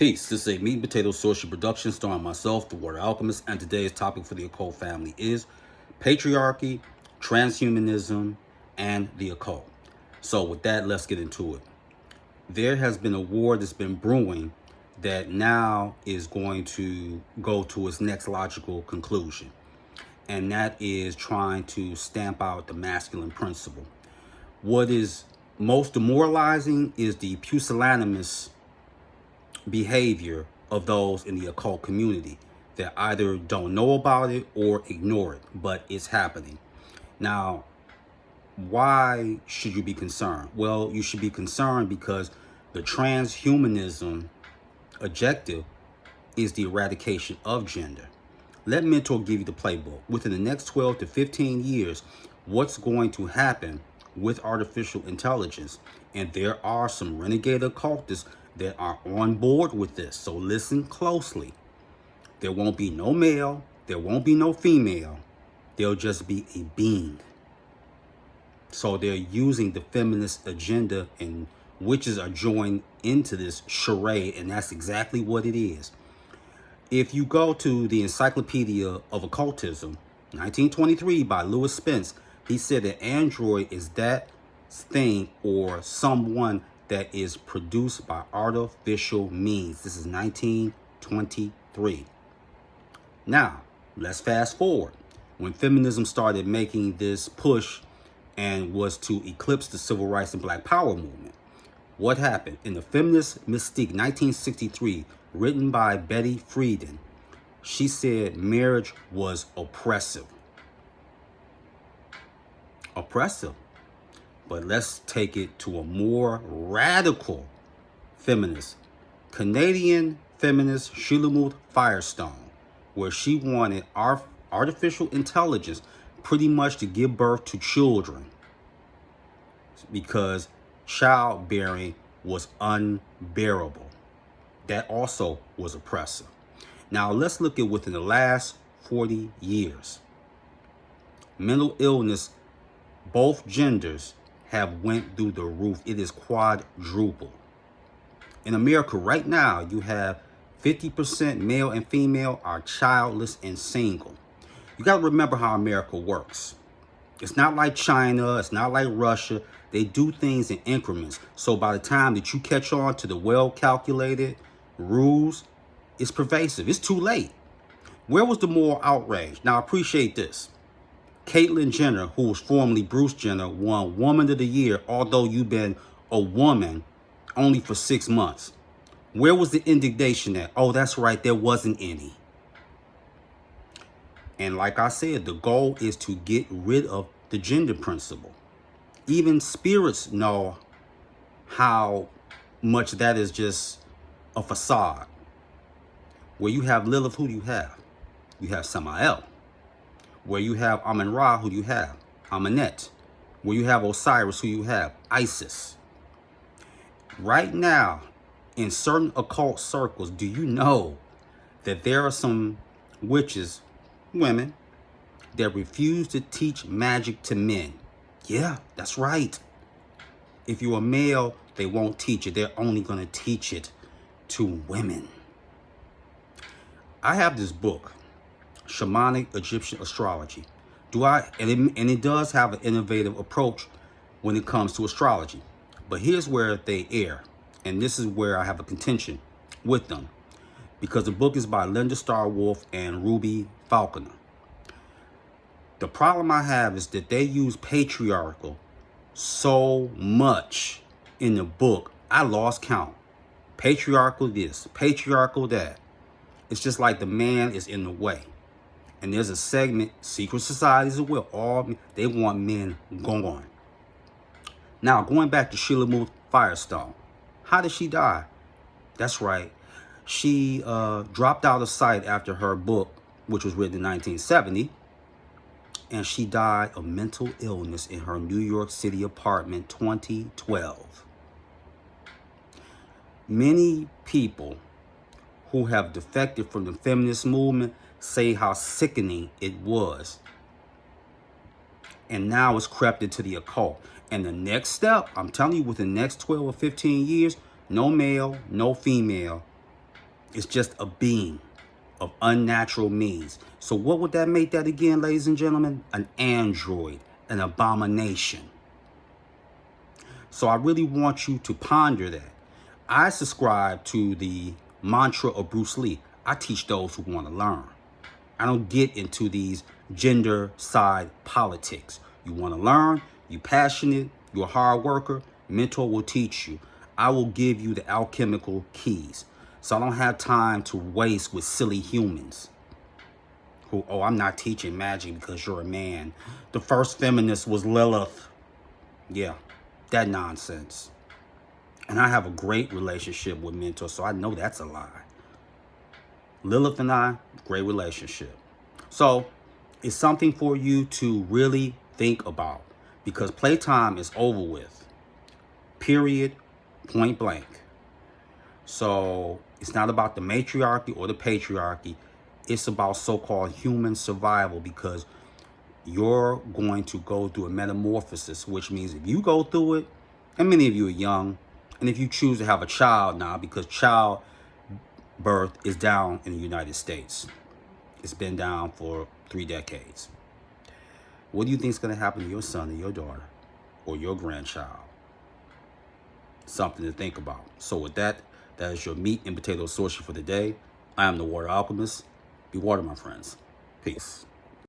Peace. This is a meat and potato social production starring myself, the Water Alchemist, and today's topic for the occult family is patriarchy, transhumanism, and the occult. So with that, let's get into it. There has been a war that's been brewing that now is going to go to its next logical conclusion, and that is trying to stamp out the masculine principle. What is most demoralizing is the pusillanimous behavior of those in the occult community that either don't know about it or ignore it, but it's happening. Now, why should you be concerned? Well, you should be concerned because the transhumanism objective is the eradication of gender. Let Mentor give you the playbook. Within the next 12 to 15 years, what's going to happen with artificial intelligence? And there are some renegade occultists that are on board with this. So listen closely. There won't be no male. There won't be no female. There'll just be a being. So they're using the feminist agenda, and witches are joined into this charade, and that's exactly what it is. If you go to the Encyclopedia of Occultism, 1923 by Lewis Spence, he said that android is that thing or someone that is produced by artificial means. This is 1923. Now, let's fast forward. When feminism started making this push and was to eclipse the civil rights and black power movement, what happened? In the Feminist Mystique, 1963, written by Betty Friedan, she said marriage was oppressive. Oppressive. But let's take it to a more radical feminist, Canadian feminist Shulamith Firestone, where she wanted our artificial intelligence pretty much to give birth to children because childbearing was unbearable. That also was oppressive. Now let's look at within the last 40 years. Mental illness, both genders have went through the roof. It is quadruple. In America right now, you have 50% male and female are childless and single. You got to remember how America works. It's not like China. It's not like Russia. They do things in increments. So by the time that you catch on to the well-calculated rules, it's pervasive. It's too late. Where was the moral outrage? Now, appreciate this. Caitlyn Jenner, who was formerly Bruce Jenner, won Woman of the Year, although you've been a woman only for 6 months. Where was the indignation at? Oh, that's right, there wasn't any. And like I said, the goal is to get rid of the gender principle. Even spirits know how much that is just a facade. Where you have Lilith, who do you have? You have Samael. Where you have Amun-Ra, who do you have? Amunet. Where you have Osiris, who you have? Isis. Right now, in certain occult circles, do you know that there are some witches, women, that refuse to teach magic to men? Yeah, that's right. If you're a male, they won't teach it. They're only going to teach it to women. I have this book, Shamanic Egyptian Astrology. And it does have an innovative approach when it comes to astrology. But here's where they err. And this is where I have a contention with them. Because the book is by Linda Starr-Wolf and Ruby Falconer. The problem I have is that they use patriarchal so much in the book, I lost count. Patriarchal this, patriarchal that. It's just like the man is in the way. And there's a segment, secret societies as well, they want men gone. Now, going back to Shulamith Firestone. How did she die? That's right. She dropped out of sight after her book, which was written in 1970. And she died of mental illness in her New York City apartment, 2012. Many people who have defected from the feminist movement say how sickening it was. And now it's crept into the occult. And the next step, I'm telling you, within the next 12 or 15 years, no male, no female, It's just a being of unnatural means. So what would that make that again, ladies and gentlemen? An android, an abomination. So I really want you to ponder that. I subscribe to the mantra of Bruce Lee. I teach those who want to learn. I don't get into these gender side politics. You want to learn, you're passionate, you're a hard worker, mentor will teach you. I will give you the alchemical keys. So I don't have time to waste with silly humans who, oh, I'm not teaching magic because you're a man. The first feminist was Lilith. Yeah, that nonsense. And I have a great relationship with Mentor, so I know that's a lie. Lilith and I, great relationship. So it's something for you to really think about, because playtime is over with. Period. Point blank. So it's not about the matriarchy or the patriarchy. It's about so-called human survival, because you're going to go through a metamorphosis, which means if you go through it, and many of you are young, and if you choose to have a child now, because child birth is down in the United States. It's been down for 3 decades. What do you think is going to happen to your son or your daughter or your grandchild? Something to think about. So with that, that is your meat and potato sorcery for the day. I am the Water Alchemist. Be water, my friends. Peace.